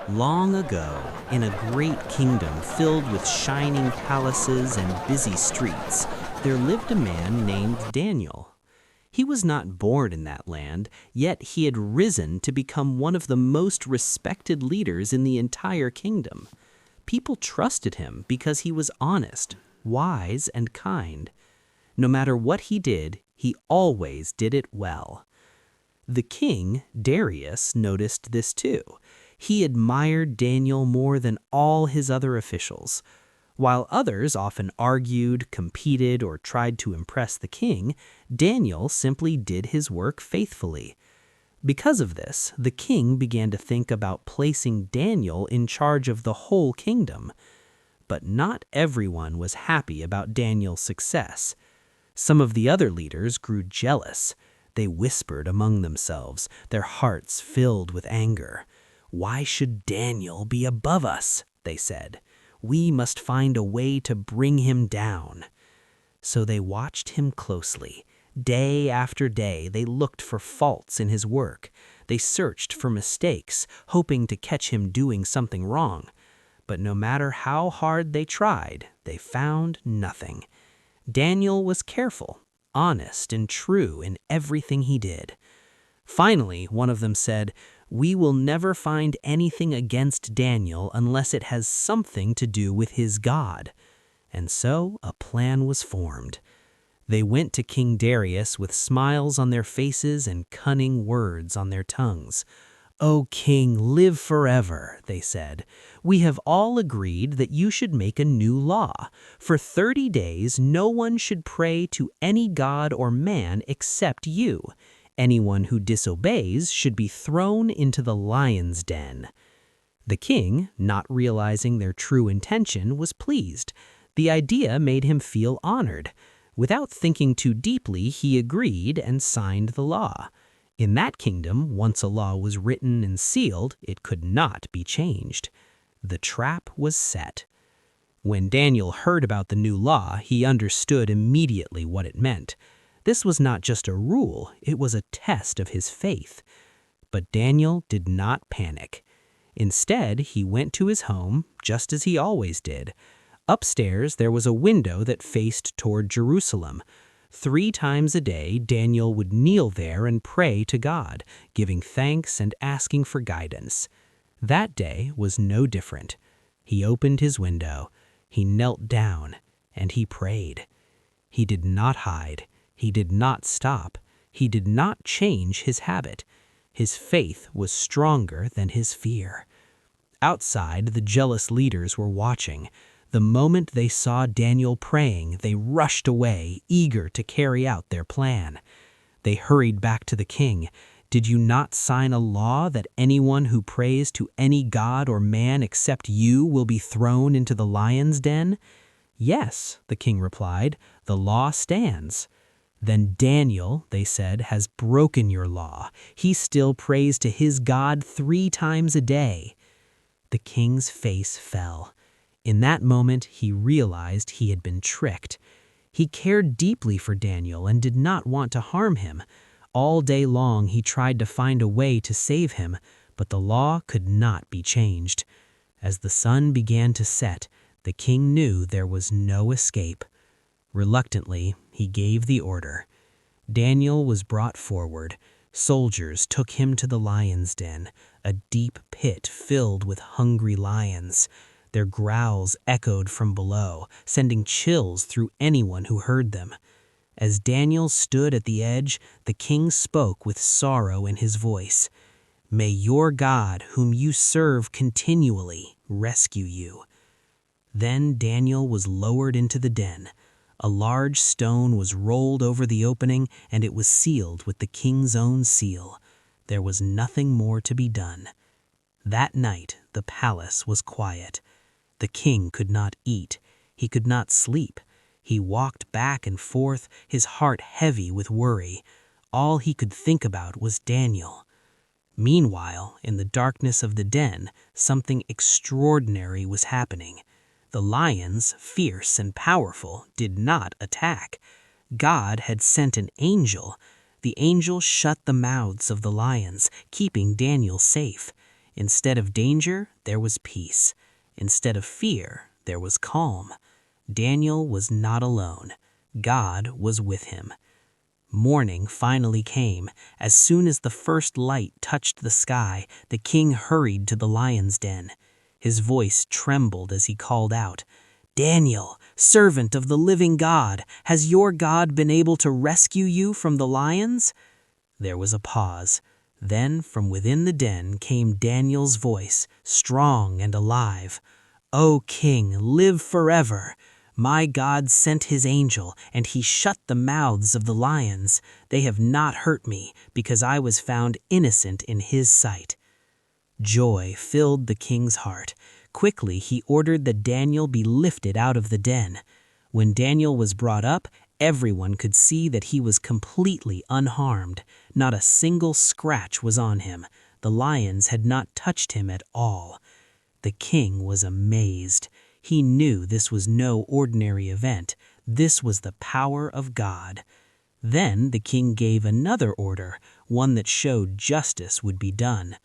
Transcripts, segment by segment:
Long ago, in a great kingdom filled with shining palaces and busy streets, there lived a man named Daniel. He was not born in that land, yet he had risen to become one of the most respected leaders in the entire kingdom. People trusted him because he was honest, wise, and kind. No matter what he did, he always did it well. The king, Darius, noticed this too. He admired Daniel more than all his other officials. While others often argued, competed, or tried to impress the king, Daniel simply did his work faithfully. Because of this, the king began to think about placing Daniel in charge of the whole kingdom. But not everyone was happy about Daniel's success. Some of the other leaders grew jealous. They whispered among themselves, their hearts filled with anger. "Why should Daniel be above us?" they said. "We must find a way to bring him down." So they watched him closely. Day after day, they looked for faults in his work. They searched for mistakes, hoping to catch him doing something wrong. But no matter how hard they tried, they found nothing. Daniel was careful, honest, and true in everything he did. Finally, one of them said, "We will never find anything against Daniel unless it has something to do with his God." And so a plan was formed. They went to King Darius with smiles on their faces and cunning words on their tongues. "O king, live forever," they said. "We have all agreed that you should make a new law. For 30 days, no one should pray to any god or man except you. Anyone who disobeys should be thrown into the lion's den." The king, not realizing their true intention, was pleased. The idea made him feel honored. Without thinking too deeply, he agreed and signed the law. In that kingdom, once a law was written and sealed, it could not be changed. The trap was set. When Daniel heard about the new law, he understood immediately what it meant. This was not just a rule, it was a test of his faith. But Daniel did not panic. Instead, he went to his home, just as he always did. Upstairs, there was a window that faced toward Jerusalem. 3 times a day, Daniel would kneel there and pray to God, giving thanks and asking for guidance. That day was no different. He opened his window, he knelt down, and he prayed. He did not hide. He did not stop. He did not change his habit. His faith was stronger than his fear. Outside, the jealous leaders were watching. The moment they saw Daniel praying, they rushed away, eager to carry out their plan. They hurried back to the king. "Did you not sign a law that anyone who prays to any god or man except you will be thrown into the lion's den?" "Yes," the king replied, "the law stands." "Then Daniel," they said, "has broken your law. He still prays to his God 3 times a day." The king's face fell. In that moment, he realized he had been tricked. He cared deeply for Daniel and did not want to harm him. All day long, he tried to find a way to save him, but the law could not be changed. As the sun began to set, the king knew there was no escape. Reluctantly, he gave the order. Daniel was brought forward. Soldiers took him to the lion's den, a deep pit filled with hungry lions. Their growls echoed from below, sending chills through anyone who heard them. As Daniel stood at the edge, the king spoke with sorrow in his voice. "May your God, whom you serve continually, rescue you." Then Daniel was lowered into the den. A large stone was rolled over the opening, and it was sealed with the king's own seal. There was nothing more to be done. That night, the palace was quiet. The king could not eat. He could not sleep. He walked back and forth, his heart heavy with worry. All he could think about was Daniel. Meanwhile, in the darkness of the den, something extraordinary was happening. The lions, fierce and powerful, did not attack. God had sent an angel. The angel shut the mouths of the lions, keeping Daniel safe. Instead of danger, there was peace. Instead of fear, there was calm. Daniel was not alone. God was with him. Morning finally came. As soon as the first light touched the sky, the king hurried to the lion's den. His voice trembled as he called out, "Daniel, servant of the living God, has your God been able to rescue you from the lions?" There was a pause. Then from within the den came Daniel's voice, strong and alive. "O king, live forever. My God sent his angel, and he shut the mouths of the lions. They have not hurt me, because I was found innocent in his sight." Joy filled the king's heart. Quickly he ordered that Daniel be lifted out of the den. When Daniel was brought up, everyone could see that he was completely unharmed. Not a single scratch was on him. The lions had not touched him at all. The king was amazed. He knew this was no ordinary event. This was the power of God. Then the king gave another order, one that showed justice would be done.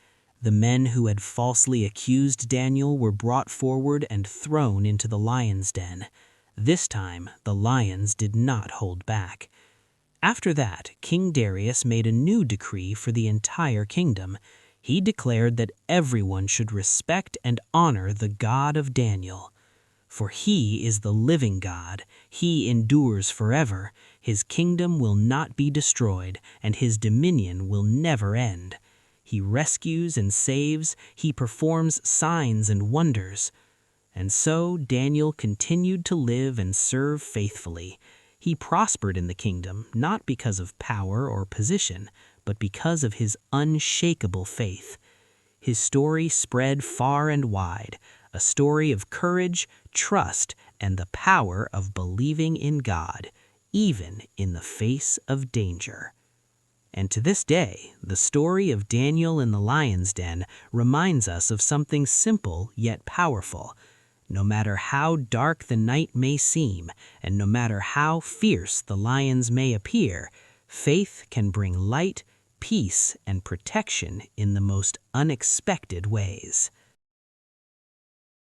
The men who had falsely accused Daniel were brought forward and thrown into the lion's den. This time, the lions did not hold back. After that, King Darius made a new decree for the entire kingdom. He declared that everyone should respect and honor the God of Daniel. For he is the living God. He endures forever. His kingdom will not be destroyed, and his dominion will never end. He rescues and saves. He performs signs and wonders. And so Daniel continued to live and serve faithfully. He prospered in the kingdom, not because of power or position, but because of his unshakable faith. His story spread far and wide, a story of courage, trust, and the power of believing in God, even in the face of danger. And to this day, the story of Daniel in the lion's den reminds us of something simple yet powerful. No matter how dark the night may seem, and no matter how fierce the lions may appear, faith can bring light, peace, and protection in the most unexpected ways.